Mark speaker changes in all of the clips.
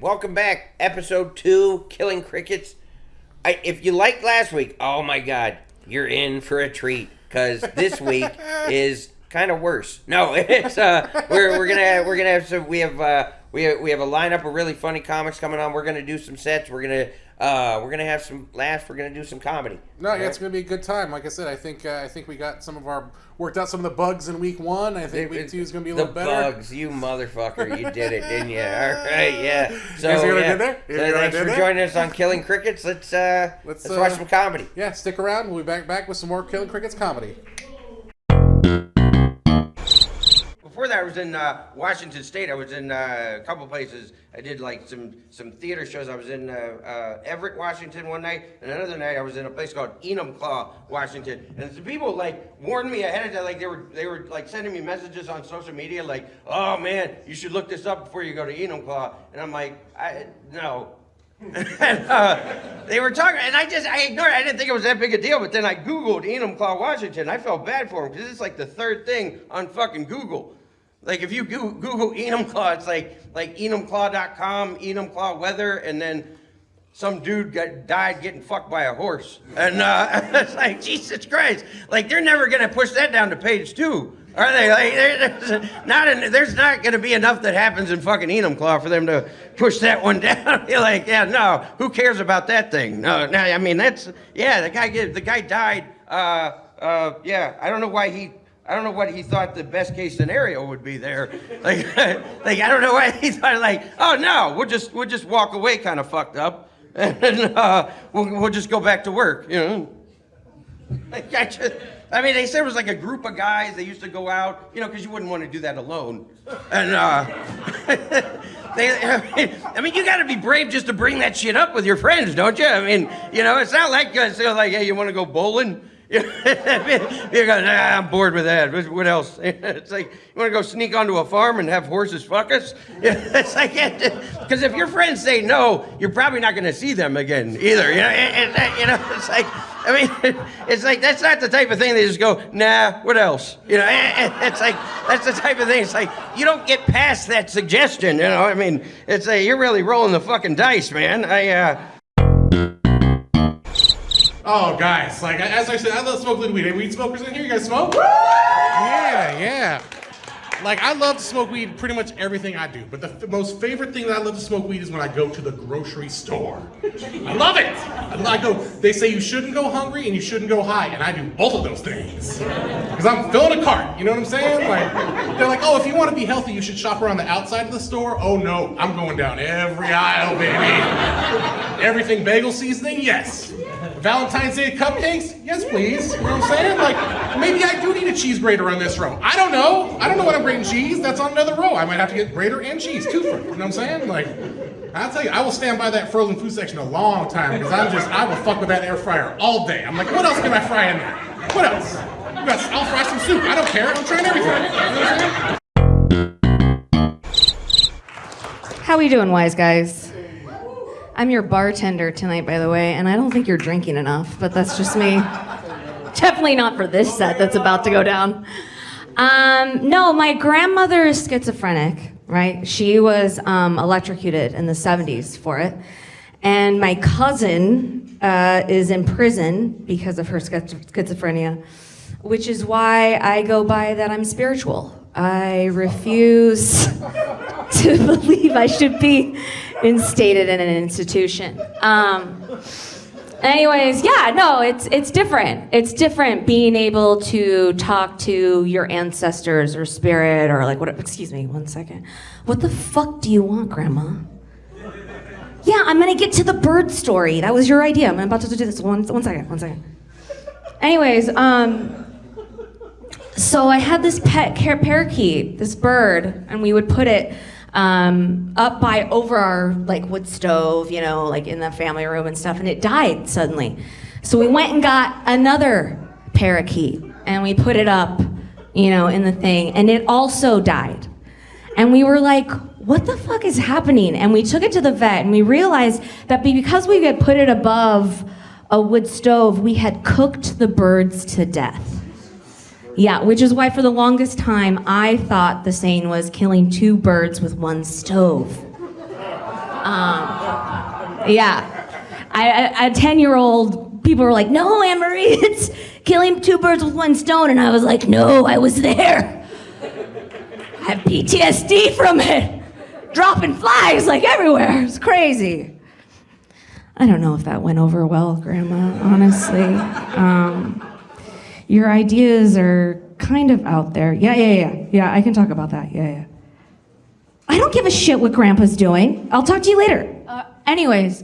Speaker 1: Welcome back. Episode 2, Killing Crickets. If you liked last week, oh my God, you're in for a treat. Because this week is kind of worse. No, it's we're gonna have some. We have a lineup of really funny comics coming on. We're gonna do some sets. We're gonna have some laughs. We're gonna do some comedy.
Speaker 2: No, yeah, it's gonna be a good time. Like I said, I think we got worked out some of the bugs in week 1. I think week 2 is gonna be a little better.
Speaker 1: The bugs, you motherfucker, you did it, didn't you? All right, yeah. So thanks for joining us on Killing Crickets. Let's watch some comedy.
Speaker 2: Yeah, stick around. We'll be back with some more Killing Crickets comedy.
Speaker 1: Before that, I was in Washington State. I was in a couple places. I did like some theater shows. I was in Everett, Washington one night, and another night I was in a place called Enumclaw, Washington. And some people like warned me ahead of time, like they were like sending me messages on social media, like, "Oh man, you should look this up before you go to Enumclaw." And I'm like, no. And, they were talking, and I ignored it. I didn't think it was that big a deal. But then I Googled Enumclaw, Washington. I felt bad for them because it's like the third thing on fucking Google. Like, if you Google Enumclaw, it's like enumclaw.com, Enumclaw weather, and then some dude died getting fucked by a horse. And it's like, Jesus Christ. Like, they're never going to push that down to page 2, are they? Like, there's not going to be enough that happens in fucking Enumclaw for them to push that one down. You're like, yeah, no, who cares about that thing? No, I mean, the guy died, yeah, I don't know what he thought the best case scenario would be there. Like I don't know why he thought, like, oh no, we'll just walk away kind of fucked up, and we'll just go back to work, you know. Like, I mean, they said it was like a group of guys. They used to go out, you know, because you wouldn't want to do that alone. And I mean, you got to be brave just to bring that shit up with your friends, don't you? I mean, you know, it's not like hey, you want to go bowling? You're going, I'm bored with that. What else? It's like, you want to go sneak onto a farm and have horses fuck us? It's like, because if your friends say no, you're probably not going to see them again either. You know, it's like, I mean, it's like, that's not the type of thing they just go, nah, what else? You know, it's like, that's the type of thing. It's like, you don't get past that suggestion, you know? I mean, it's like, you're really rolling the fucking dice, man.
Speaker 2: Oh, guys, like, as I said, I love smoking weed. Any weed smokers in here? You guys smoke? Yeah. Like, I love to smoke weed, pretty much everything I do. But the most favorite thing that I love to smoke weed is when I go to the grocery store. I love it! I go, they say you shouldn't go hungry and you shouldn't go high, and I do both of those things. Because I'm filling a cart, you know what I'm saying? Like, they're like, oh, if you want to be healthy, you should shop around the outside of the store. Oh no, I'm going down every aisle, baby. Everything bagel seasoning? Yes. Valentine's Day cupcakes? Yes, please. You know what I'm saying? Like, maybe I do need a cheese grater on this row. I don't know what I'm grating cheese. That's on another row. I might have to get grater and cheese, 2 for it. You know what I'm saying? Like, I'll tell you, I will stand by that frozen food section a long time because I will fuck with that air fryer all day. I'm like, what else can I fry in there? What else? I'll fry some soup. I don't care. I'm trying everything. You know what I'm saying?
Speaker 3: How we doing, wise guys? I'm your bartender tonight, by the way, and I don't think you're drinking enough, but that's just me. Definitely not for this set that's about to go down. No, my grandmother is schizophrenic, right? She was electrocuted in the 70s for it. And my cousin is in prison because of her schizophrenia, which is why I go by that I'm spiritual. I refuse to believe I should be instated in an institution. Anyways, yeah, no, it's different. It's different being able to talk to your ancestors or spirit or like what. Excuse me, 1 second. What the fuck do you want, Grandma? Yeah, I'm gonna get to the bird story. That was your idea. I'm about to do this. One second. Anyways, so I had this pet parakeet, this bird, and we would put it up by over our like wood stove, you know, like in the family room and stuff, and it died suddenly. So we went and got another parakeet and we put it up, you know, in the thing, and it also died. And we were like, what the fuck is happening? And we took it to the vet and we realized that because we had put it above a wood stove, we had cooked the birds to death. Yeah, which is why for the longest time I thought the saying was killing 2 birds with 1 stove. A 10-year-old, people were like, no, Anne-Marie, it's killing two birds with one stone. And I was like, no, I was there. I have PTSD from it. Dropping flies like everywhere. It's crazy. I don't know if that went over well, Grandma, honestly. Your ideas are kind of out there. Yeah, I can talk about that. Yeah. I don't give a shit what Grandpa's doing. I'll talk to you later. Anyways.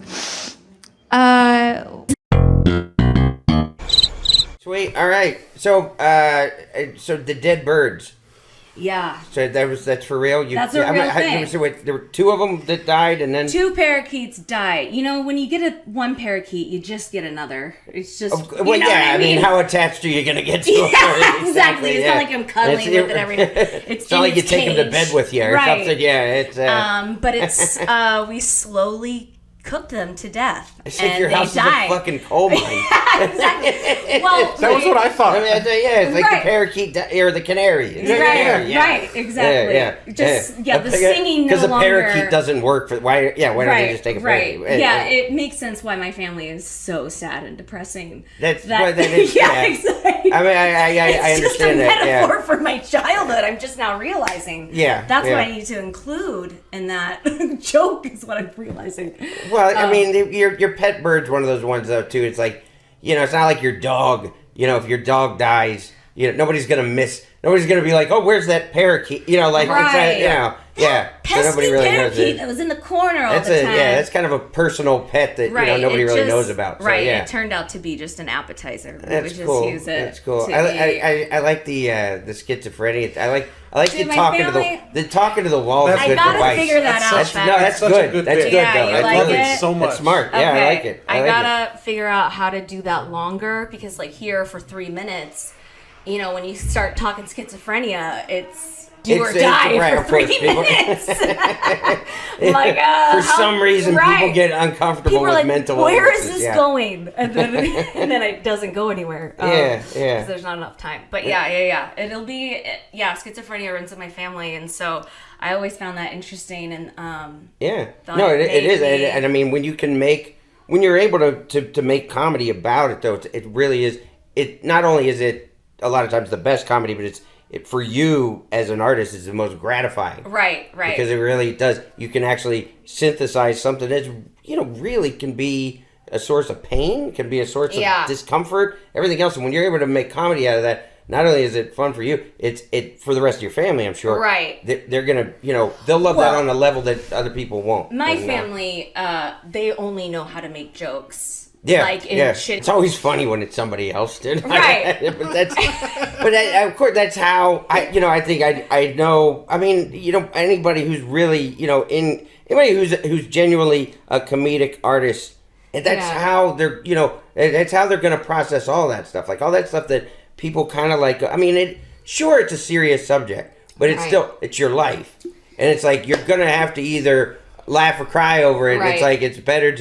Speaker 1: Sweet. All right. So the dead birds.
Speaker 4: Yeah.
Speaker 1: So that's for real.
Speaker 4: That's a real thing.
Speaker 1: So wait, there were two of them that died, and then
Speaker 4: 2 parakeets died. You know, when you get one parakeet, you just get another. It's just.
Speaker 1: Well, yeah. I mean, how attached are you gonna get to?
Speaker 4: Yeah, exactly. It's not like I'm cuddling with it every night.
Speaker 1: It's not like you take him to bed with you or something. Yeah. It's.
Speaker 4: But it's we slowly cooked them to death.
Speaker 1: It's like your house
Speaker 4: died.
Speaker 1: is a fucking coal mine.
Speaker 4: Exactly. Well,
Speaker 2: that was what I thought.
Speaker 1: I mean, it's like the parakeet or the canary.
Speaker 4: Right, exactly.
Speaker 1: Yeah.
Speaker 4: The singing no longer.
Speaker 1: Because the parakeet doesn't work for why don't they just take a parakeet?
Speaker 4: Yeah, it makes sense why my family is so sad and depressing.
Speaker 1: That
Speaker 4: is, exactly.
Speaker 1: I mean, I understand that.
Speaker 4: It's just a metaphor for my childhood. I'm just now realizing.
Speaker 1: Yeah.
Speaker 4: That's what I need to include in that joke is what I'm realizing.
Speaker 1: Well, I mean, your pet bird's one of those ones though too. It's like, it's not like your dog. If your dog dies, nobody's gonna be like, oh, where's that parakeet?
Speaker 4: Right.
Speaker 1: Yeah.
Speaker 4: Pesky
Speaker 1: so nobody really knows
Speaker 4: parakeet
Speaker 1: it.
Speaker 4: that was in the corner all the time.
Speaker 1: That's kind of a personal pet that nobody really knows about. So,
Speaker 4: right.
Speaker 1: Yeah.
Speaker 4: It turned out to be just an appetizer.
Speaker 1: That's
Speaker 4: we
Speaker 1: cool.
Speaker 4: Just use it.
Speaker 1: That's cool. I like the schizophrenia. I like you talking to the walls.
Speaker 4: I gotta figure that out.
Speaker 1: That's good. That's good though.
Speaker 4: I love it
Speaker 2: so much.
Speaker 1: That's smart.
Speaker 4: Okay.
Speaker 1: Yeah, I like it.
Speaker 4: I gotta figure out how to do that longer because, like, here for 3 minutes, when you start talking schizophrenia, it's do or die for 3 minutes.
Speaker 1: For some reason, people get uncomfortable with mental illnesses.
Speaker 4: Where is this going? And then it doesn't go anywhere.
Speaker 1: Because
Speaker 4: there's not enough time. But yeah. It'll be schizophrenia runs in my family, and so I always found that interesting. And
Speaker 1: it is. And I mean, when you're able to make comedy about it, though, it really is. It not only is it a lot of times the best comedy, but it's. For you as an artist is the most gratifying.
Speaker 4: Right.
Speaker 1: Because it really does. You can actually synthesize something that's, really can be a source of pain, can be a source of discomfort, everything else. And when you're able to make comedy out of that, not only is it fun for you, it's for the rest of your family, I'm sure.
Speaker 4: Right.
Speaker 1: They're going to, they'll love that on a level that other people won't.
Speaker 4: My family, they only know how to make jokes.
Speaker 1: Yeah, it's always funny when it's somebody else did.
Speaker 4: Right.
Speaker 1: Of course, that's how I think I know. I mean, anybody who's really, anybody who's genuinely a comedic artist, and that's how they're, that's how they're going to process all that stuff, like all that stuff that people kind of like. I mean, it's a serious subject, but it's your life, and it's like you're going to have to either laugh or cry over it. Right. It's like it's better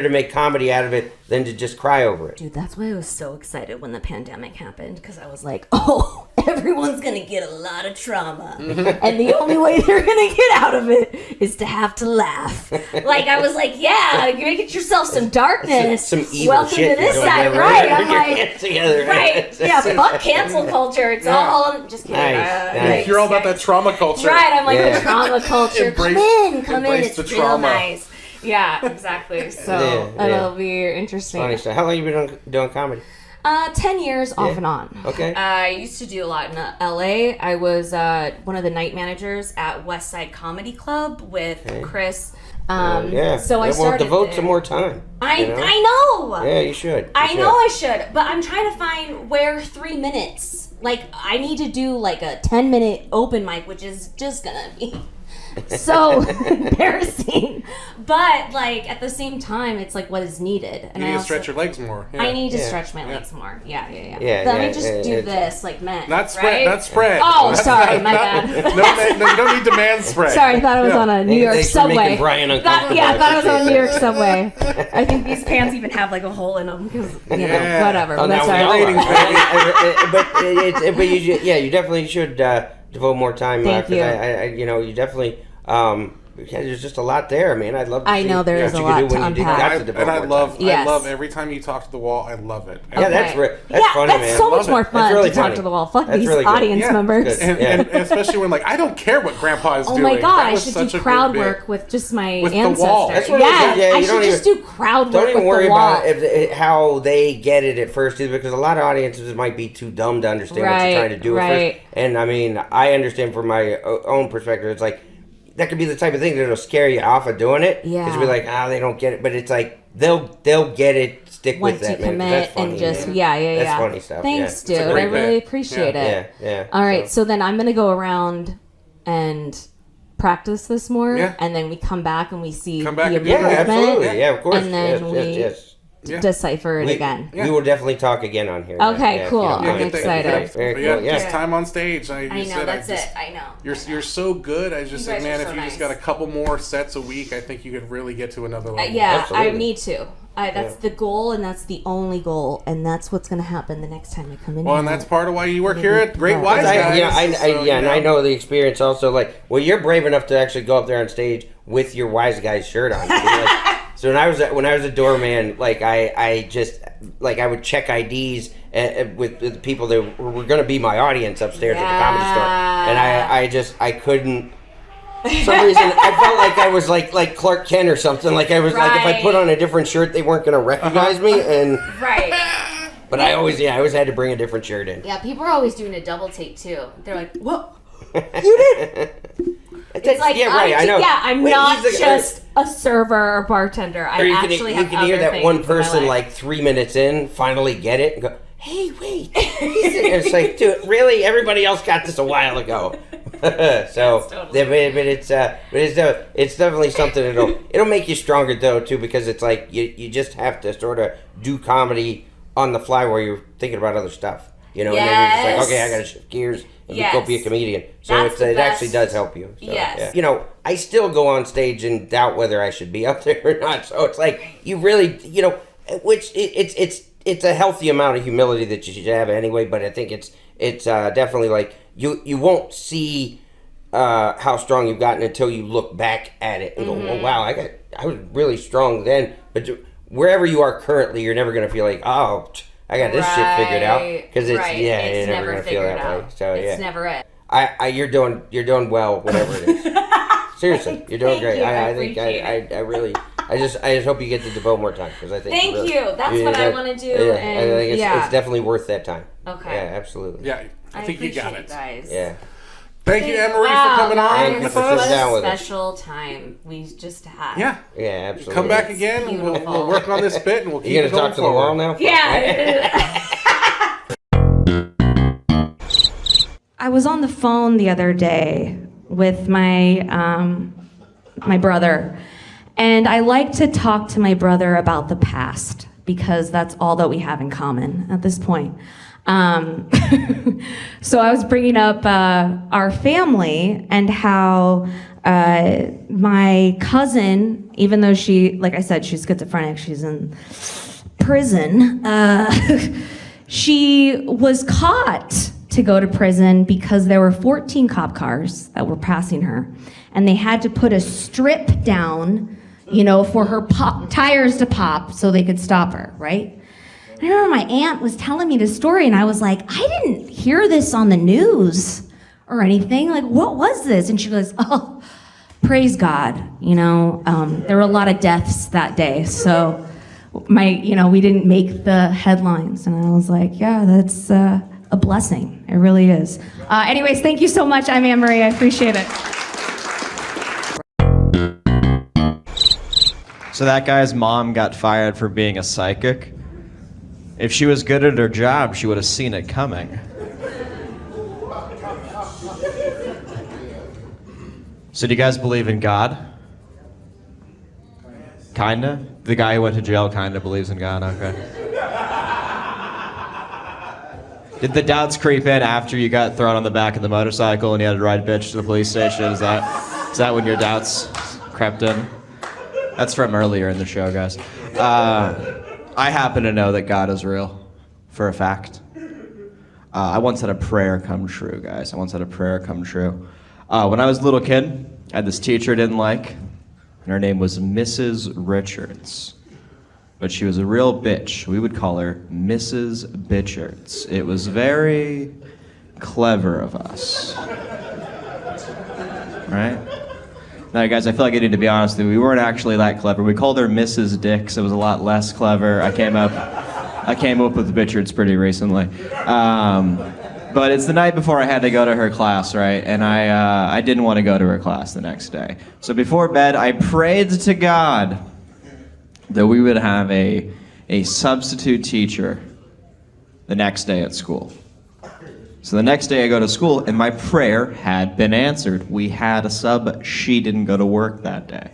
Speaker 1: to make comedy out of it than to just cry over it.
Speaker 4: Dude, that's why I was so excited when the pandemic happened, because I was like, oh, everyone's gonna get a lot of trauma, and the only way they're gonna get out of it is to have to laugh. Like, I was like, yeah, get yourself some darkness.
Speaker 1: Some evil
Speaker 4: Welcome
Speaker 1: shit
Speaker 4: to this side, right? I'm like,
Speaker 1: together,
Speaker 4: right? Yeah, fuck cancel culture. It's all just kidding.
Speaker 1: Nice.
Speaker 2: You're all about that trauma culture,
Speaker 4: right? I'm like the trauma culture. Come in. It's
Speaker 2: the
Speaker 4: real
Speaker 2: trauma.
Speaker 4: Nice. Yeah, exactly. So it'll be interesting.
Speaker 1: Funny stuff. How long have you been doing comedy?
Speaker 3: 10 years off and on.
Speaker 1: Okay.
Speaker 4: I used to do a lot in LA. I was one of the night managers at West Side Comedy Club with Chris. So I started
Speaker 1: devote
Speaker 4: there.
Speaker 1: some more time.
Speaker 4: I know.
Speaker 1: Yeah, you should.
Speaker 4: I know I should, but I'm trying to find where 3 minutes. Like, I need to do like a 10-minute open mic, which is just gonna be so embarrassing, but like at the same time it's like what is needed, and
Speaker 2: you need to stretch your legs more.
Speaker 4: I need to stretch my legs more. Let me just do this like men,
Speaker 2: not spread,
Speaker 4: right?
Speaker 2: not spread.
Speaker 4: Oh, sorry, my bad.
Speaker 2: No, you don't need to man spread.
Speaker 3: Sorry, I thought I was on a New York subway.
Speaker 1: I thought
Speaker 3: I was on a New York subway. I think these pants even have like a hole in them because whatever.
Speaker 1: Oh,
Speaker 3: that's
Speaker 1: right. But you definitely should devote more time.
Speaker 3: Thank you.
Speaker 1: You definitely, Yeah, there's just a lot there, man. I'd love to
Speaker 4: I
Speaker 1: see
Speaker 4: know there
Speaker 1: what
Speaker 4: is a
Speaker 1: you
Speaker 4: lot
Speaker 1: could do
Speaker 4: to
Speaker 1: when you
Speaker 4: unpack.
Speaker 1: got to devote
Speaker 2: And I
Speaker 1: more
Speaker 2: love,
Speaker 1: time.
Speaker 4: Yes.
Speaker 2: I love every time you talk to the wall. I love it.
Speaker 1: Yeah, that's
Speaker 4: Okay.
Speaker 1: funny,
Speaker 4: That's
Speaker 1: man.
Speaker 4: so much
Speaker 2: Love
Speaker 4: more
Speaker 2: it.
Speaker 1: That's
Speaker 4: fun
Speaker 1: really
Speaker 4: to talk
Speaker 1: funny.
Speaker 4: to the wall. Fuck
Speaker 1: That's
Speaker 4: these
Speaker 1: really good.
Speaker 4: audience
Speaker 2: Yeah,
Speaker 4: members.
Speaker 1: good.
Speaker 2: And especially when like I don't care what Grandpa is
Speaker 4: Oh
Speaker 2: doing.
Speaker 4: my god,
Speaker 2: That
Speaker 4: I
Speaker 2: was
Speaker 4: should
Speaker 2: such
Speaker 4: do
Speaker 2: a
Speaker 4: crowd
Speaker 2: good bit.
Speaker 4: work with just my
Speaker 2: With the
Speaker 4: ancestors.
Speaker 2: wall.
Speaker 1: That's what it is. Yeah,
Speaker 4: I
Speaker 1: you
Speaker 4: should
Speaker 1: don't
Speaker 4: just do crowd work
Speaker 1: Don't even
Speaker 4: with
Speaker 1: worry
Speaker 4: the wall.
Speaker 1: about how they get it at first, either, because a lot of audiences might be too dumb to understand what you're trying to do at first. And I mean, I understand from my own perspective, it's like, that could be the type of thing that'll scare you off of doing it.
Speaker 4: Yeah.
Speaker 1: Because you'll be like, they don't get it. But it's like, they'll get it, stick
Speaker 4: Once
Speaker 1: with that,
Speaker 4: you
Speaker 1: man. 'cause
Speaker 4: commit
Speaker 1: that's funny,
Speaker 4: and just,
Speaker 1: man.
Speaker 4: yeah.
Speaker 1: That's funny stuff.
Speaker 4: Thanks,
Speaker 1: yeah.
Speaker 2: It's a
Speaker 4: dude. I
Speaker 2: great
Speaker 4: really
Speaker 2: bit.
Speaker 4: appreciate it.
Speaker 1: Yeah.
Speaker 4: All right, so then I'm going to go around and practice this more.
Speaker 2: Yeah.
Speaker 4: And then we come back and we see
Speaker 2: Come back
Speaker 4: the
Speaker 2: and do
Speaker 1: Yeah,
Speaker 2: Improvement.
Speaker 1: absolutely. Yeah, of course.
Speaker 4: And then
Speaker 1: yes.
Speaker 4: decipher it
Speaker 1: We,
Speaker 4: again.
Speaker 1: we will definitely talk again on here.
Speaker 4: Okay,
Speaker 1: if you
Speaker 4: cool.
Speaker 1: don't
Speaker 4: I'm
Speaker 1: mind.
Speaker 4: excited.
Speaker 1: Very
Speaker 2: But yeah,
Speaker 1: cool. Yeah.
Speaker 2: just time on stage.
Speaker 4: I know,
Speaker 2: said,
Speaker 4: that's it. I know.
Speaker 2: You're so good. I just
Speaker 4: You
Speaker 2: said,
Speaker 4: guys
Speaker 2: man,
Speaker 4: are
Speaker 2: if
Speaker 4: so
Speaker 2: you
Speaker 4: nice.
Speaker 2: just got a couple more sets a week, I think you could really get to another level.
Speaker 4: Yeah,
Speaker 1: Absolutely.
Speaker 4: I need to. That's the goal, and that's the only goal, and that's what's going to happen the next time I come in.
Speaker 2: Well, and
Speaker 4: here.
Speaker 2: that's part of why you work here at Great Wise
Speaker 1: I,
Speaker 2: Guys.
Speaker 1: and I know the experience also. Like, well, you're brave enough to actually go up there on stage with your Wise Guys shirt on. So when I was a doorman, like I just like I would check IDs with the people that were going to be my audience upstairs at the comedy store, and I couldn't. For some reason, I felt like I was like Clark Kent or something. Like I was like if I put on a different shirt, they weren't going to recognize me. And but I always had to bring a different shirt in.
Speaker 4: Yeah, people are always doing a double take too. They're like, "What?
Speaker 1: It's
Speaker 4: like,
Speaker 1: yeah, right. I know.
Speaker 4: Yeah, I'm
Speaker 1: Wait,
Speaker 4: not
Speaker 1: he's the-
Speaker 4: just a server or bartender. I
Speaker 1: Or you
Speaker 4: actually have
Speaker 1: can hear
Speaker 4: other
Speaker 1: that
Speaker 4: things
Speaker 1: one
Speaker 4: in my
Speaker 1: person
Speaker 4: life.
Speaker 1: like 3 minutes in finally get it and go, hey, wait. It's like, dude, really? Everybody else got this a while ago. So,
Speaker 4: totally
Speaker 1: it's definitely something it'll make you stronger though too, because it's like you just have to sort of do comedy on the fly while you're thinking about other stuff, you know. And then you're just like, okay, I gotta shift gears and go be a comedian. So
Speaker 4: That's
Speaker 1: it
Speaker 4: the
Speaker 1: actually
Speaker 4: best.
Speaker 1: does help you. So,
Speaker 4: Yes.
Speaker 1: yeah. You know, I still go on stage and doubt whether I should be up there or not. So it's like you really, you know, which it's a healthy amount of humility that you should have anyway. But I think it's definitely like you won't see how strong you've gotten until you look back at it and go, oh wow, I was really strong then. But wherever you are currently, you're never gonna feel like, oh, I got this shit figured out, because it's you're never gonna feel that way. So
Speaker 4: It's never it.
Speaker 1: you're doing well, whatever it is. Seriously, you're doing great.
Speaker 4: you.
Speaker 1: I think I really, I just hope you get to devote more time, because I think
Speaker 4: Thank
Speaker 1: really,
Speaker 4: you. That's what I want to do.
Speaker 1: Yeah,
Speaker 4: and
Speaker 1: I think it's definitely worth that time.
Speaker 4: Okay.
Speaker 1: Yeah, absolutely.
Speaker 2: Yeah, I think you got
Speaker 4: appreciate
Speaker 2: it.
Speaker 4: Guys.
Speaker 1: Yeah.
Speaker 2: Thank you, Anne Marie,
Speaker 4: Wow,
Speaker 2: for coming on
Speaker 1: Thank you
Speaker 2: with
Speaker 1: for
Speaker 2: us.
Speaker 1: sitting down with us.
Speaker 4: Special time we just had.
Speaker 2: Yeah,
Speaker 1: Yeah, absolutely.
Speaker 2: come back again, and we'll work on this bit, and we'll keep
Speaker 1: You
Speaker 2: it
Speaker 1: gonna
Speaker 2: going
Speaker 1: talk to the wall
Speaker 2: forward.
Speaker 1: now?
Speaker 4: Yeah.
Speaker 3: I was on the phone the other day with my my brother, and I like to talk to my brother about the past because that's all that we have in common at this point. So I was bringing up our family and how my cousin, even though she, like I said, she's schizophrenic, she's in prison, she was caught to go to prison because there were 14 cop cars that were passing her, and they had to put a strip down, you know, for her tires to pop so they could stop her, right? I remember my aunt was telling me this story, and I was like, I didn't hear this on the news or anything. Like, what was this? And she goes, oh, praise God. You know, there were a lot of deaths that day, so we didn't make the headlines. And I was like, yeah, that's a blessing. It really is. Anyways, thank you so much. I'm Anne Marie. I appreciate it.
Speaker 5: So that guy's mom got fired for being a psychic. If she was good at her job, she would have seen it coming. So do you guys believe in God? Kinda? The guy who went to jail kinda believes in God, okay. Did the doubts creep in after you got thrown on the back of the motorcycle and you had to ride bitch to the police station? Is that when your doubts crept in? That's from earlier in the show, guys. I happen to know that God is real, for a fact. I once had a prayer come true, guys. I once had a prayer come true. When I was a little kid, I had this teacher I didn't like, and her name was Mrs. Richards. But she was a real bitch. We would call her Mrs. Bitchards. It was very clever of us. Right? Now, guys, I feel like I need to be honest with you. We weren't actually that clever. We called her Mrs. Dix. It was a lot less clever. I came up with Bitchards pretty recently. But it's the night before I had to go to her class, right? And I didn't want to go to her class the next day. So before bed, I prayed to God that we would have a substitute teacher the next day at school. So the next day I go to school, and my prayer had been answered. We had a sub. She didn't go to work that day.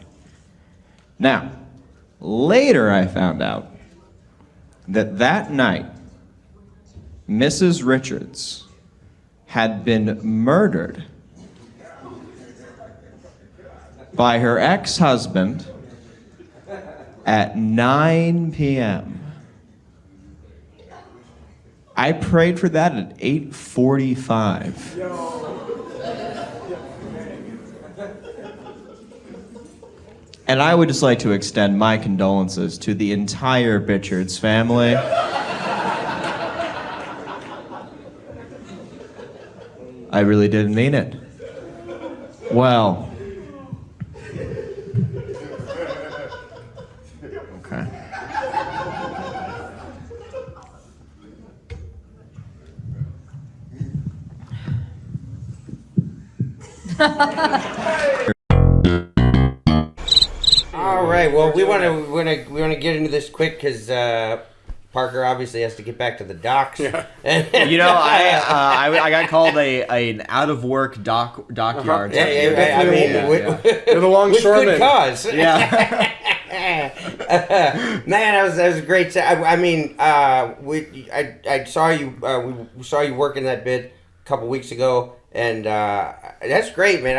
Speaker 5: Now, later I found out that night, Mrs. Richards had been murdered by her ex-husband at 9 p.m. I prayed for that at 8:45. And I would just like to extend my condolences to the entire Bitchards family. I really didn't mean it. Well. Okay.
Speaker 1: All right. Well, we want to get into this quick because Parker obviously has to get back to the docks.
Speaker 5: You know, I got called an out of work dockyard.
Speaker 1: Yeah. I mean,
Speaker 6: You're the longshoreman.
Speaker 1: with good cause.
Speaker 5: Yeah.
Speaker 1: Man, that was a great set. I saw you. We saw you working that bit a couple weeks ago, and that's great, man.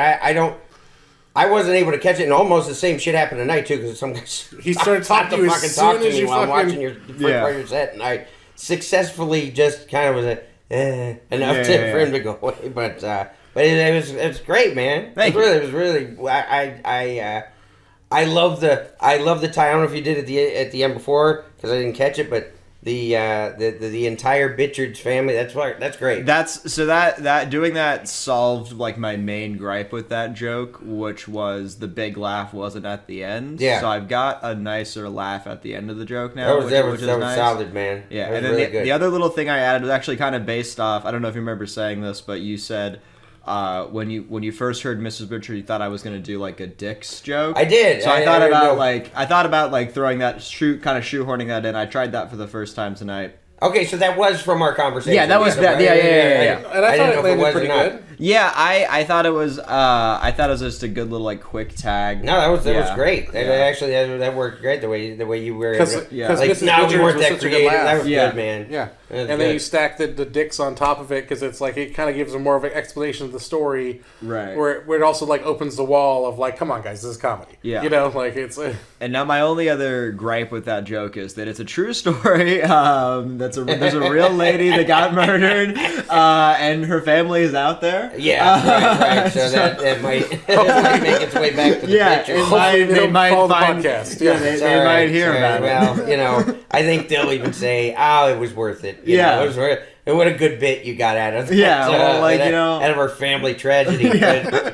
Speaker 1: I wasn't able to catch it, and almost the same shit happened tonight too, because some guys
Speaker 6: He started talking to you as soon as you
Speaker 1: while I'm
Speaker 6: fucking...
Speaker 1: watching your first part of your set, and I successfully just kind of was enough for him to go away, but it was great, man.
Speaker 5: Thank you.
Speaker 1: It was really. I love the tie. I don't know if you did it at the end before because I didn't catch it, but the entire Bitchards family. That's great.
Speaker 5: That doing that solved like my main gripe with that joke, which was the big laugh wasn't at the end.
Speaker 1: Yeah.
Speaker 5: So I've got a nicer laugh at the end of the joke now.
Speaker 1: That was
Speaker 5: nice.
Speaker 1: solid, man.
Speaker 5: Yeah,
Speaker 1: that was
Speaker 5: and then
Speaker 1: really good.
Speaker 5: the other little thing I added was actually kind of based off. I don't know if you remember saying this, but you said. When you first heard Mrs. Butcher, you thought I was gonna do like a Dick's joke.
Speaker 1: I did.
Speaker 5: So I thought about throwing that shoehorning that in. I tried that for the first time tonight.
Speaker 1: Okay, so that was from our conversation.
Speaker 5: Yeah, that was that. Yeah.
Speaker 6: And I thought it landed pretty good.
Speaker 5: Yeah, I thought it was. I thought it was just a good little like quick tag.
Speaker 1: No, that was great.
Speaker 5: Yeah.
Speaker 1: That worked great the way you were.
Speaker 6: Because
Speaker 1: Like,
Speaker 6: Mrs.
Speaker 1: now we
Speaker 6: Richards
Speaker 1: weren't
Speaker 6: was
Speaker 1: that
Speaker 6: such a good
Speaker 1: creative.
Speaker 6: laugh.
Speaker 1: That was
Speaker 5: Yeah.
Speaker 1: good, man.
Speaker 6: Yeah,
Speaker 1: That was
Speaker 6: and then
Speaker 1: good.
Speaker 6: you stack the dicks on top of it because it's like it kind of gives them more of an explanation of the story,
Speaker 5: Right.
Speaker 6: Where it also like opens the wall of like, come on guys, this is comedy.
Speaker 5: Yeah.
Speaker 6: You know, like it's.
Speaker 5: And now my only other gripe with that joke is that it's a true story. There's a real lady that got murdered, and her family is out there.
Speaker 1: Yeah, right. So that might make its way back to the picture.
Speaker 6: Hopefully they might follow the
Speaker 5: find-
Speaker 6: podcast.
Speaker 5: Yeah,
Speaker 6: Yeah.
Speaker 5: they might hear about it.
Speaker 1: Well, I think they'll even say, "Oh, it was worth it." You know, it was worth. And what a good bit you got out of that.
Speaker 5: Yeah, well, like,
Speaker 1: out of our family tragedy.
Speaker 5: Yeah.
Speaker 1: But,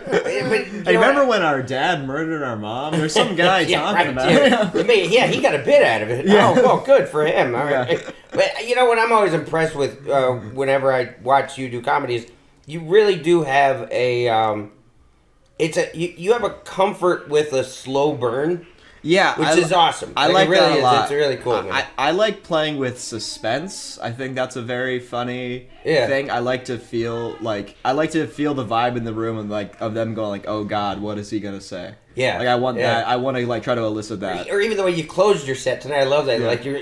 Speaker 5: Hey, remember when our dad murdered our mom? There's some guy talking about it.
Speaker 1: Yeah, he got a bit out of it.
Speaker 5: Yeah.
Speaker 1: Oh, well, good for him. All right.
Speaker 5: Yeah.
Speaker 1: But you know what I'm always impressed with whenever I watch you do comedy is you really do have you have a comfort with a slow burn.
Speaker 5: Yeah,
Speaker 1: Which is awesome.
Speaker 5: I like
Speaker 1: it really
Speaker 5: that a lot.
Speaker 1: It's really cool, man.
Speaker 5: I like playing with suspense. I think that's a very funny
Speaker 1: Yeah.
Speaker 5: thing. I like to feel the vibe in the room and like of them going like, "Oh God, what is he gonna say?"
Speaker 1: Yeah.
Speaker 5: Like I want
Speaker 1: Yeah.
Speaker 5: that. I want to like try to elicit that.
Speaker 1: Or even the way you closed your set tonight. I love that.
Speaker 5: Yeah.
Speaker 1: Like you're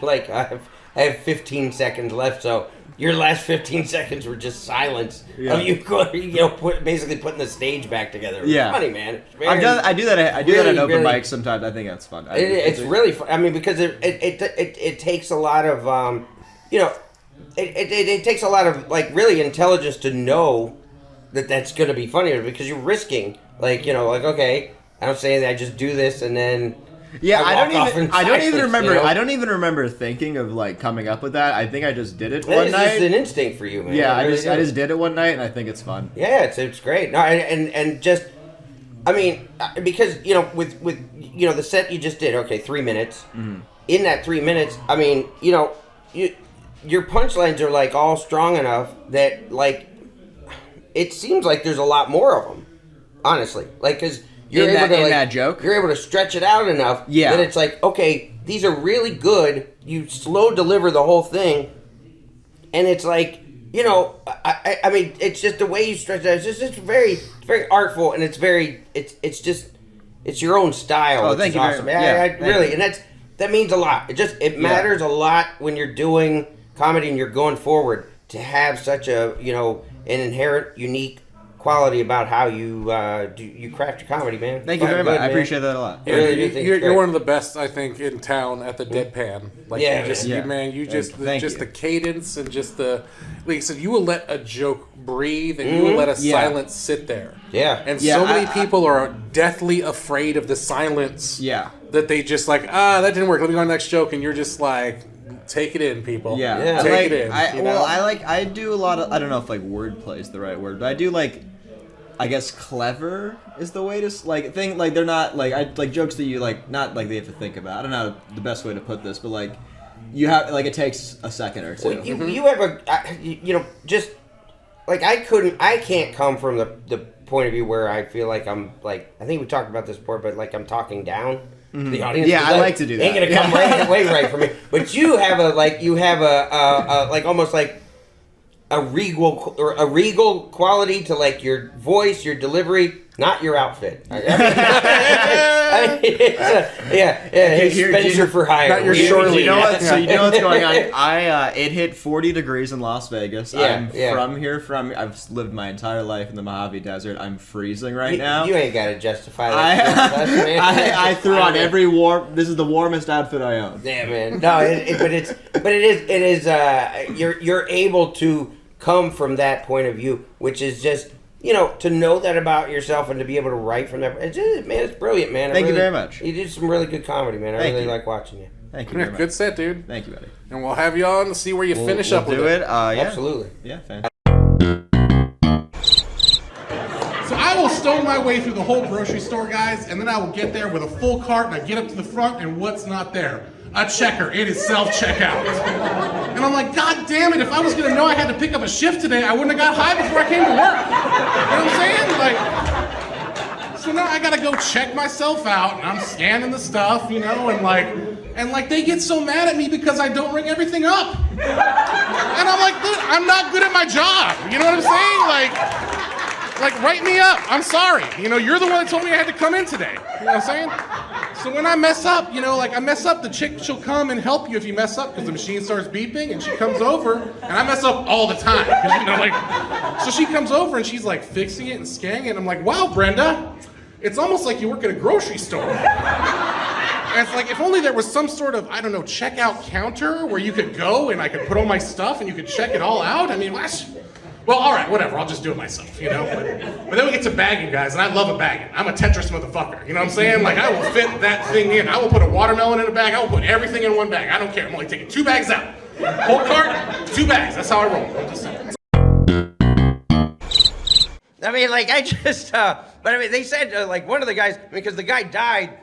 Speaker 1: like I have 15 seconds left, so your last 15 seconds were just silence
Speaker 5: Yeah.
Speaker 1: of you basically putting the stage back together. It was
Speaker 5: Yeah.
Speaker 1: funny, man. It's
Speaker 5: I do that at open
Speaker 1: really-
Speaker 5: mics sometimes. I think that's fun.
Speaker 1: It's really fun. I mean, because it takes a lot of it takes a lot of like really intelligence to know that's going to be funny because you're risking, like, you know, like, okay, I don't say that, I just do this and then
Speaker 7: Yeah, I don't even remember.
Speaker 1: You know?
Speaker 7: I don't even remember thinking of like coming up with that. I think I just did it one
Speaker 1: It's
Speaker 7: night.
Speaker 1: just an instinct for you, man.
Speaker 7: Yeah,
Speaker 1: It really
Speaker 7: I
Speaker 1: is.
Speaker 7: just did it one night, and I think it's fun.
Speaker 1: Yeah, it's great. No, and just, I mean, because you know, with you know the set you just did, okay, 3 minutes.
Speaker 7: Mm-hmm.
Speaker 1: In that 3 minutes, I mean, you know, your punchlines are like all strong enough that like, it seems like there's a lot more of them, honestly. Like, because you're able to, like,
Speaker 7: that joke,
Speaker 1: you're able to stretch it out enough that it's like, okay, these are really good. You slow deliver the whole thing, and it's like, you know, I mean, it's just the way you stretch it out. It's just very artful, and it's your own style.
Speaker 7: Oh, thank you.
Speaker 1: Awesome. Really, and that means a lot. It matters a lot when you're doing comedy and you're going forward to have such a, you know, an inherent unique quality about how you you craft your comedy, man.
Speaker 7: Thank you very much. I appreciate that a lot.
Speaker 1: I really do think
Speaker 6: You're one of the best, I think, in town at the deadpan. Like,
Speaker 1: Yeah,
Speaker 6: you just
Speaker 7: Thank you.
Speaker 6: the cadence and just the, like I said, you will let a joke breathe and you will let a silence sit there.
Speaker 1: Yeah.
Speaker 6: And
Speaker 7: Yeah,
Speaker 6: so many people are deathly afraid of the silence.
Speaker 7: Yeah.
Speaker 6: That they just like, that didn't work. Let me go on to the next joke, and you're just like, take it in, people.
Speaker 7: Yeah.
Speaker 6: Take it in.
Speaker 7: I do a lot of, I don't know if like wordplay is the right word, but I do like, I guess clever is the way to like think, like they're not like jokes that you like, not like they have to think about. I don't know the best way to put this, but like you have, like, it takes a second or two.
Speaker 1: Well, you have you know, just like I can't come from the point of view where I feel like I'm like, I think we talked about this before, but like I'm talking down to the audience.
Speaker 7: Yeah, I like to do that.
Speaker 1: Ain't gonna come right from me. But you have a like almost like a regal quality to like your voice, your delivery, not your outfit. I mean, it's Spencer for hire.
Speaker 6: Not your
Speaker 1: Really.
Speaker 6: Shirley.
Speaker 7: You know what? So you know what's going on? It hit 40 degrees in Las Vegas. I'm from here. I've lived my entire life in the Mojave Desert. I'm freezing right now.
Speaker 1: You ain't got to justify that.
Speaker 7: I threw on every warm. This is the warmest outfit I own.
Speaker 1: Yeah, man. No, but it is. You're able to come from that point of view, which is just, you know, to know that about yourself and to be able to write from that. It's just, man, it's brilliant, man.
Speaker 7: Thank you very much.
Speaker 1: You did some really good comedy, man. I
Speaker 7: Thank
Speaker 1: really
Speaker 7: you.
Speaker 1: like watching you.
Speaker 7: Thank you very much.
Speaker 6: Good set, dude.
Speaker 7: Thank you, buddy.
Speaker 6: And we'll have you on to see where you finish up with
Speaker 7: do it.
Speaker 6: it.
Speaker 7: Yeah.
Speaker 1: Absolutely.
Speaker 7: Yeah, fan.
Speaker 2: So I will stone my way through the whole grocery store, guys, and then I will get there with a full cart, and I get up to the front, and what's not there? A checker. It is self-checkout. And I'm like, God damn it, if I was gonna know I had to pick up a shift today, I wouldn't have got high before I came to work. You know what I'm saying? Like, so now I gotta go check myself out, and I'm scanning the stuff, you know, and like they get so mad at me because I don't ring everything up. And I'm like, dude, I'm not good at my job. You know what I'm saying? Like write me up. I'm sorry. You know, you're the one that told me I had to come in today. You know what I'm saying? So when I mess up, you know, like I mess up, the chick, she'll come and help you if you mess up because the machine starts beeping and she comes over, and I mess up all the time. 'Cause, you know, like, so she comes over and she's like fixing it and scanning it. And I'm like, wow, Brenda, it's almost like you work at a grocery store. And it's like, if only there was some sort of, I don't know, checkout counter where you could go and I could put all my stuff and you could check it all out. I mean, well, all right, whatever. I'll just do it myself, you know? But then we get to bagging, guys, and I love a bagging. I'm a Tetris motherfucker, you know what I'm saying? Like, I will fit that thing in. I will put a watermelon in a bag. I will put everything in one bag. I don't care. I'm only taking 2 bags out. Whole cart, 2 bags. That's how I roll. I'm just saying.
Speaker 1: I mean, like, but I mean, they said, like, one of the guys, because the guy died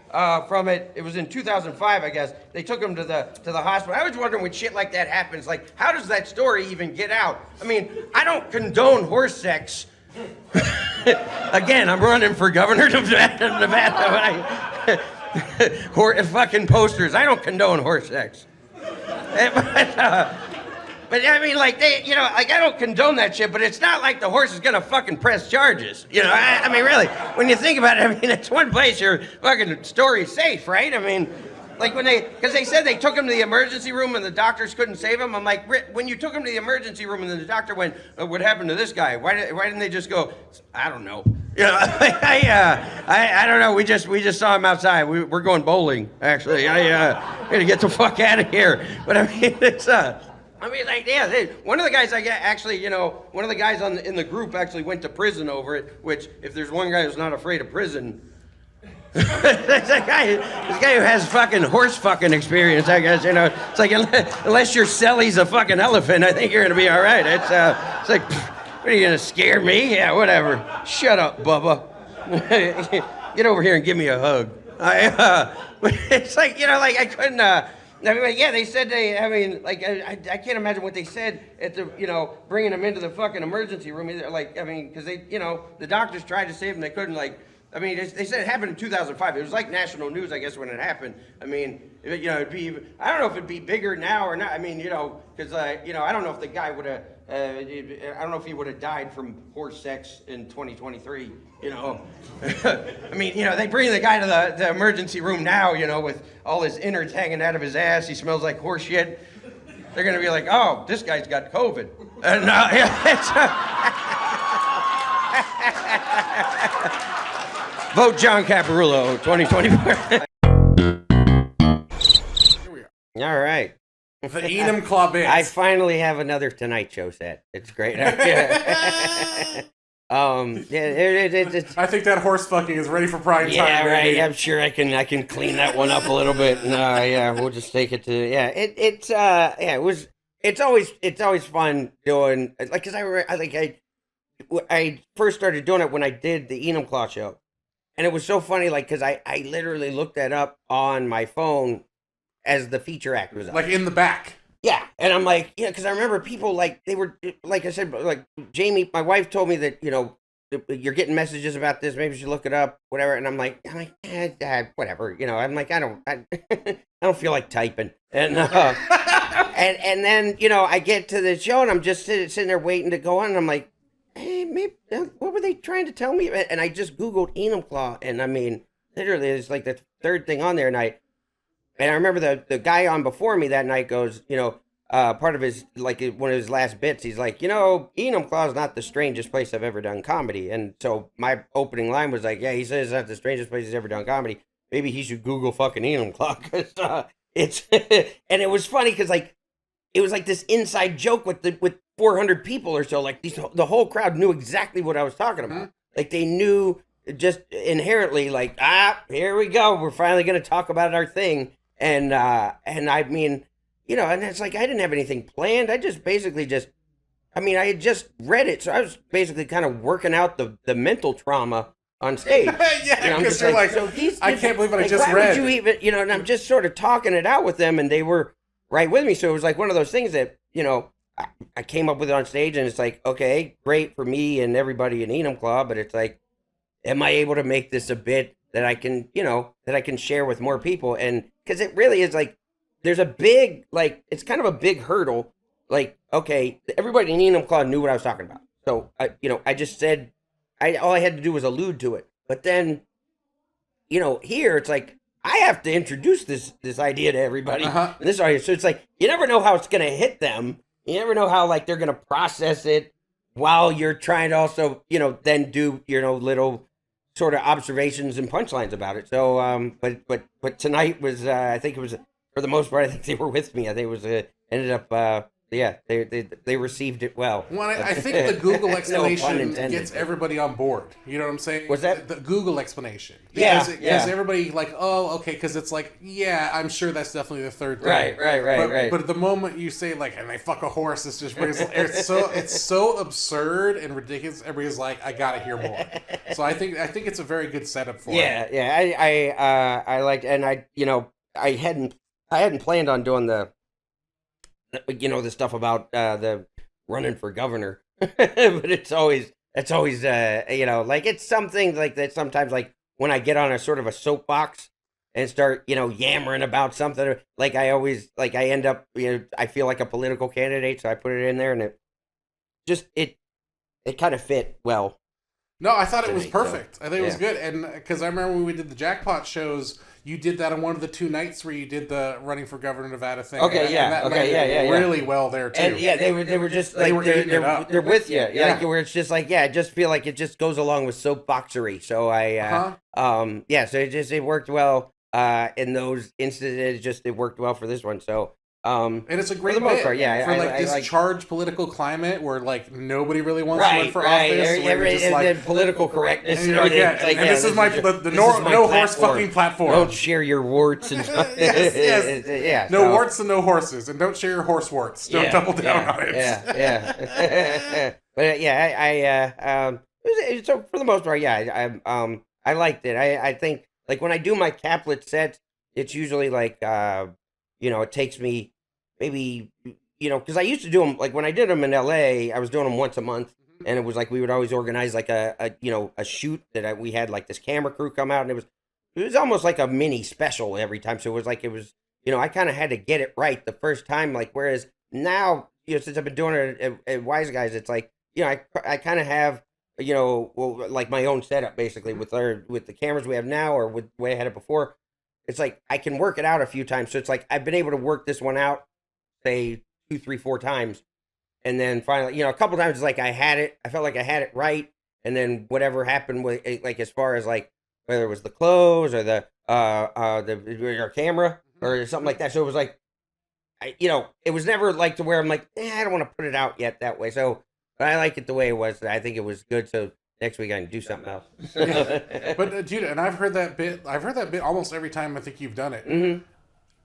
Speaker 1: from it, it was in 2005, I guess. They took him to the hospital. I was wondering when shit like that happens, like, how does that story even get out? I mean, I don't condone horse sex. Again, I'm running for governor of Nevada. Fucking posters. I don't condone horse sex. But I mean, like, they, you know, like, I don't condone that shit, but it's not like the horse is gonna fucking press charges. You know, I mean, really, when you think about it, I mean, it's one place your fucking story's safe, right? I mean, like because they said they took him to the emergency room and the doctors couldn't save him. I'm like, when you took him to the emergency room and then the doctor went, what happened to this guy? Why didn't they just go, I don't know. You know, I don't know. We just saw him outside. We're going bowling, actually. I gotta get the fuck out of here. But I mean, it's I mean, like, yeah, one of the guys actually, one of the guys in the group actually went to prison over it, which, if there's one guy who's not afraid of prison, this guy who has fucking horse fucking experience, I guess, it's like, unless your celly's a fucking elephant, I think you're gonna be all right. It's like, what are you gonna scare me? Yeah, whatever. Shut up, Bubba. Get over here and give me a hug. It's like, I couldn't, I mean, yeah, they said I can't imagine what they said at the, bringing them into the fucking emergency room. Because the doctors tried to save them, they couldn't, they said it happened in 2005. It was like national news, I guess, when it happened. I mean, it'd be, I don't know if it'd be bigger now or not. I mean, because, I don't know if the guy would have, I don't know if he would have died from horse sex in 2023, I mean, they bring the guy to the emergency room now, with all his innards hanging out of his ass. He smells like horse shit. They're going to be like, oh, this guy's got COVID. And, vote John Caparulo, 2024. All right.
Speaker 6: The Enum Claw bits.
Speaker 1: I finally have another Tonight Show set. It's great.
Speaker 6: I think that horse fucking is ready for prime time.
Speaker 1: Yeah, right.
Speaker 6: Baby.
Speaker 1: I'm sure I can clean that one up a little bit. No, yeah, we'll just take it to it's always fun doing because I first started doing it when I did the Enum Claw show, and it was so funny because I literally looked that up on my phone as the feature act was up.
Speaker 6: Like in the back.
Speaker 1: Yeah, and I'm like, because I remember people they were, like I said, like Jamie, my wife told me that, you're getting messages about this, maybe you should look it up, whatever, and I'm like, whatever, I'm like, I don't feel like typing, and and then, I get to the show, and I'm just sitting there waiting to go on, and I'm like, hey, maybe, what were they trying to tell me? And I just Googled Enum Claw, and I mean, literally, it's like the third thing on there, and I remember the guy on before me that night goes, part of his, one of his last bits, he's like, Enum Claw is not the strangest place I've ever done comedy. And so my opening line was like, yeah, he says it's not the strangest place he's ever done comedy. Maybe he should Google fucking Enum Claw. Cause, it's, and it was funny because it was like this inside joke with 400 people or so. Like the whole crowd knew exactly what I was talking about. Mm-hmm. Like they knew just inherently here we go. We're finally going to talk about our thing. And I mean, and it's like, I didn't have anything planned. I just basically I had just read it. So I was basically kind of working out the mental trauma on stage.
Speaker 6: Yeah, because you're like, so I can't believe what I just read.
Speaker 1: Would you even, and I'm just sort of talking it out with them and they were right with me. So it was like one of those things that, I came up with it on stage and it's like, okay, great for me and everybody in Enum Claw, but it's like, am I able to make this a bit that I can, that I can share with more people? And because it really is like, there's a big, it's kind of a big hurdle. Like, okay, everybody in Enum Claw knew what I was talking about. So, I just said, all I had to do was allude to it. But then, here it's like, I have to introduce this idea to everybody in this audience. So it's like, you never know how it's going to hit them. You never know how, they're going to process it while you're trying to also, then do, little sort of observations and punchlines about it. So, but tonight was, I think it was, for the most part, I think they were with me. I think it was, ended up, they received it well.
Speaker 6: Well, I think the Google explanation gets everybody on board. You know what I'm saying?
Speaker 1: What's that?
Speaker 6: The Google explanation.
Speaker 1: Because
Speaker 6: everybody okay, because it's like, yeah, I'm sure that's definitely the third thing.
Speaker 1: Right.
Speaker 6: But the moment you say and they fuck a horse, it's just it's so absurd and ridiculous. Everybody's like, I gotta hear more. So I think it's a very good setup for it.
Speaker 1: Yeah. I liked, and I hadn't planned on doing the stuff about the running for governor, but it's always it's something like that. Sometimes when I get on a sort of a soapbox and start yammering about something, I always I end up I feel like a political candidate, so I put it in there, and it kind of fit well.
Speaker 6: No, I thought it was perfect. I think it was good, and because I remember when we did the jackpot shows, you did that on one of the 2 nights where you did the running for governor Nevada thing. Really well there too.
Speaker 1: And they were just
Speaker 6: they're
Speaker 1: with you. Where it's just I just feel like it just goes along with soapboxery. So so it worked well in those instances. It worked well for this one. So
Speaker 6: And it's a great
Speaker 1: for the most
Speaker 6: bit
Speaker 1: part, yeah.
Speaker 6: for like this charged political climate where like nobody really wants to run for office.
Speaker 1: And political correctness.
Speaker 6: And this is the no horse fucking platform.
Speaker 1: Don't share your warts and
Speaker 6: yes. No warts and no horses, and don't share your horse warts. Don't double down on it.
Speaker 1: Yeah. But so for the most part, I liked it. I think like when I do my caplet sets, it's usually like it takes me maybe because I used to do them like when I did them in LA, I was doing them once a month, and it was like we would always organize like a shoot that we had like this camera crew come out, and it was almost like a mini special every time. So it was I kind of had to get it right the first time, like whereas now since I've been doing it at Wise Guys, it's like I kind of have like my own setup basically with the cameras we have now or with the way I had it before. It's like I can work it out a few times. So it's like I've been able to work this one out, say 2, 3, 4 times. And then finally, a couple times it's like I felt like I had it right. And then whatever happened with like as far as like whether it was the clothes or the camera or something like that. So it was like it was never like to where I'm like, I don't want to put it out yet that way. So but I like it the way it was. I think it was good. So next week I can do something else.
Speaker 6: But dude, and I've heard that bit almost every time I think you've done it.
Speaker 1: Mm-hmm.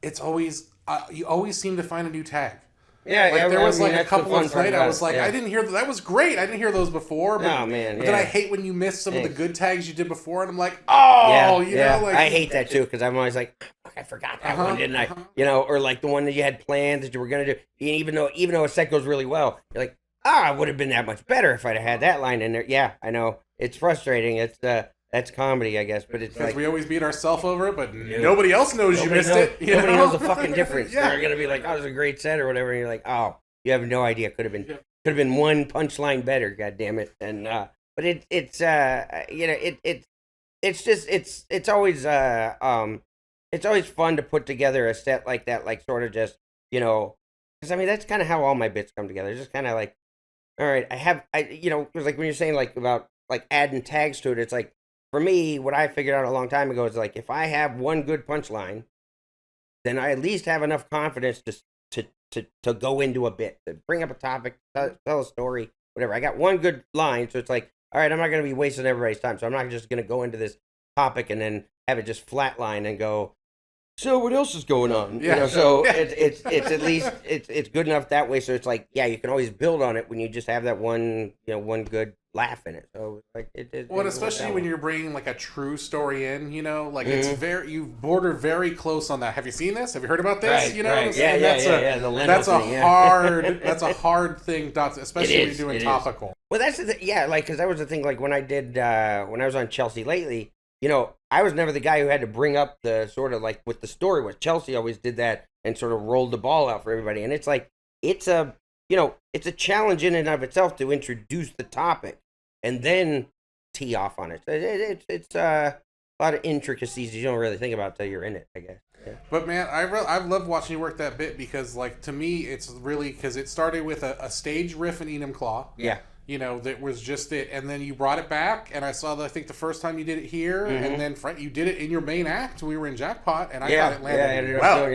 Speaker 6: It's always you always seem to find a new tag.
Speaker 1: Yeah,
Speaker 6: like there was like a couple of tonight I was like,
Speaker 1: I
Speaker 6: didn't hear that was great. I didn't hear those before. But,
Speaker 1: man.
Speaker 6: But then I hate when you miss some of the good tags you did before, and I'm like,
Speaker 1: I hate that too because I'm always like, I forgot that one, didn't I? Or like the one that you had planned that you were gonna do, and even though a set goes really well, you're like, it would have been that much better if I'd have had that line in there. Yeah, I know it's frustrating. It's that's comedy, I guess, but it's like
Speaker 6: we always beat ourselves over it, but nobody else knows you missed it.
Speaker 1: Nobody knows the fucking difference. They're gonna be like, "Oh, it was a great set" or whatever, and you're like, "Oh, you have no idea. Could have been one punchline better. God damn it!" And but it's always fun to put together a set like that, like sort of just because I mean that's kind of how all my bits come together. It's just kind of like, all right, because like when you're saying like about like adding tags to it, it's like. For me, what I figured out a long time ago is like if I have one good punchline, then I at least have enough confidence to go into a bit, to bring up a topic, tell a story, whatever. I got one good line, so it's like, all right, I'm not going to be wasting everybody's time, so I'm not just going to go into this topic and then have it just flatline and go, so what else is going on? So it's at least it's good enough that way. So it's like, you can always build on it when you just have that one good laugh in it. So like
Speaker 6: especially when you're bringing like a true story in, it's you border very close on that. Have you seen this? Have you heard about this?
Speaker 1: Right.
Speaker 6: That's a hard thing, especially when you're doing topical.
Speaker 1: Well, that's the thing. Yeah, like because that was the thing. Like when I did when I was on Chelsea lately. I was never the guy who had to bring up the sort of like what the story was. Chelsea always did that and sort of rolled the ball out for everybody. And it's like, it's a challenge in and of itself to introduce the topic and then tee off on it. It's a lot of intricacies you don't really think about until you're in it, I guess. Yeah.
Speaker 6: But man, I've loved watching you work that bit because like to me, it's really because it started with a stage riff in Enum Claw.
Speaker 1: Yeah.
Speaker 6: That was just it, and then you brought it back, and I saw I think the first time you did it here, and then you did it in your main act. We were in Jackpot, and I thought it landed well.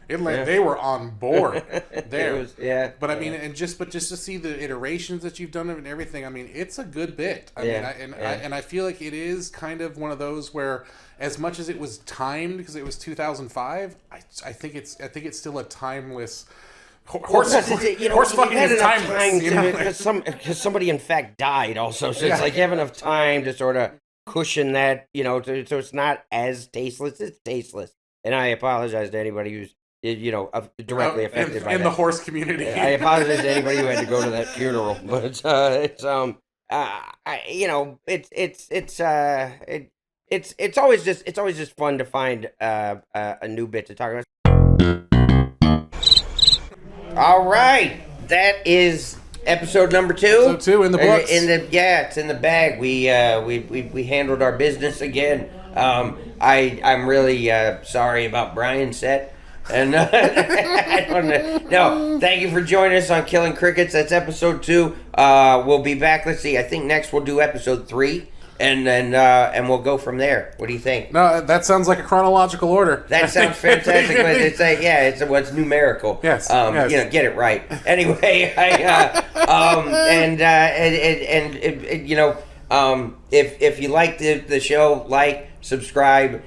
Speaker 6: They were on board there. But I mean, but just to see the iterations that you've done of it and everything, I mean, it's a good bit. I feel like it is kind of one of those where, as much as it was timed because it was 2005, I think it's still a timeless. Horse fucking is timeless.
Speaker 1: Because somebody in fact died also, so it's like you have enough time to sort of cushion that, so it's not as tasteless. It's tasteless, and I apologize to anybody who's directly affected by
Speaker 6: in the horse community.
Speaker 1: I apologize to anybody who had to go to that funeral, but it's always just fun to find a new bit to talk about. All right, that is episode number 2.
Speaker 6: Episode 2 in the books.
Speaker 1: It's in the bag. We handled our business again. I'm really sorry about Brian's set, and thank you for joining us on Killing Crickets. That's episode 2. We'll be back. Let's see. I think next we'll do episode 3. and then we'll go from there. What do you think?
Speaker 6: No, that sounds like a chronological order.
Speaker 1: That sounds fantastic. But it's numerical.
Speaker 6: Yes.
Speaker 1: You know, get it right. Anyway, if you like the show, like, subscribe.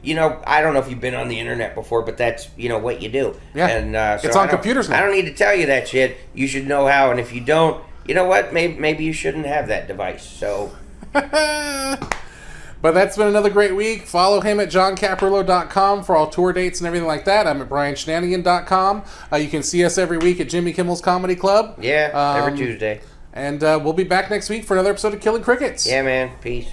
Speaker 1: You know, I don't know if you've been on the internet before, but that's, you know, what you do.
Speaker 6: Yeah.
Speaker 1: And so
Speaker 6: it's on computers now.
Speaker 1: I don't need to tell you that shit. You should know how. And if you don't, you know what? Maybe you shouldn't have that device. So.
Speaker 6: But that's been another great week. Follow him at johncaparulo.com for all tour dates and everything like that. I'm at brianshinanigan.com. You can see us every week at Jimmy Kimmel's Comedy Club.
Speaker 1: Yeah, every Tuesday.
Speaker 6: And we'll be back next week for another episode of Killing Crickets.
Speaker 1: Yeah, man. Peace.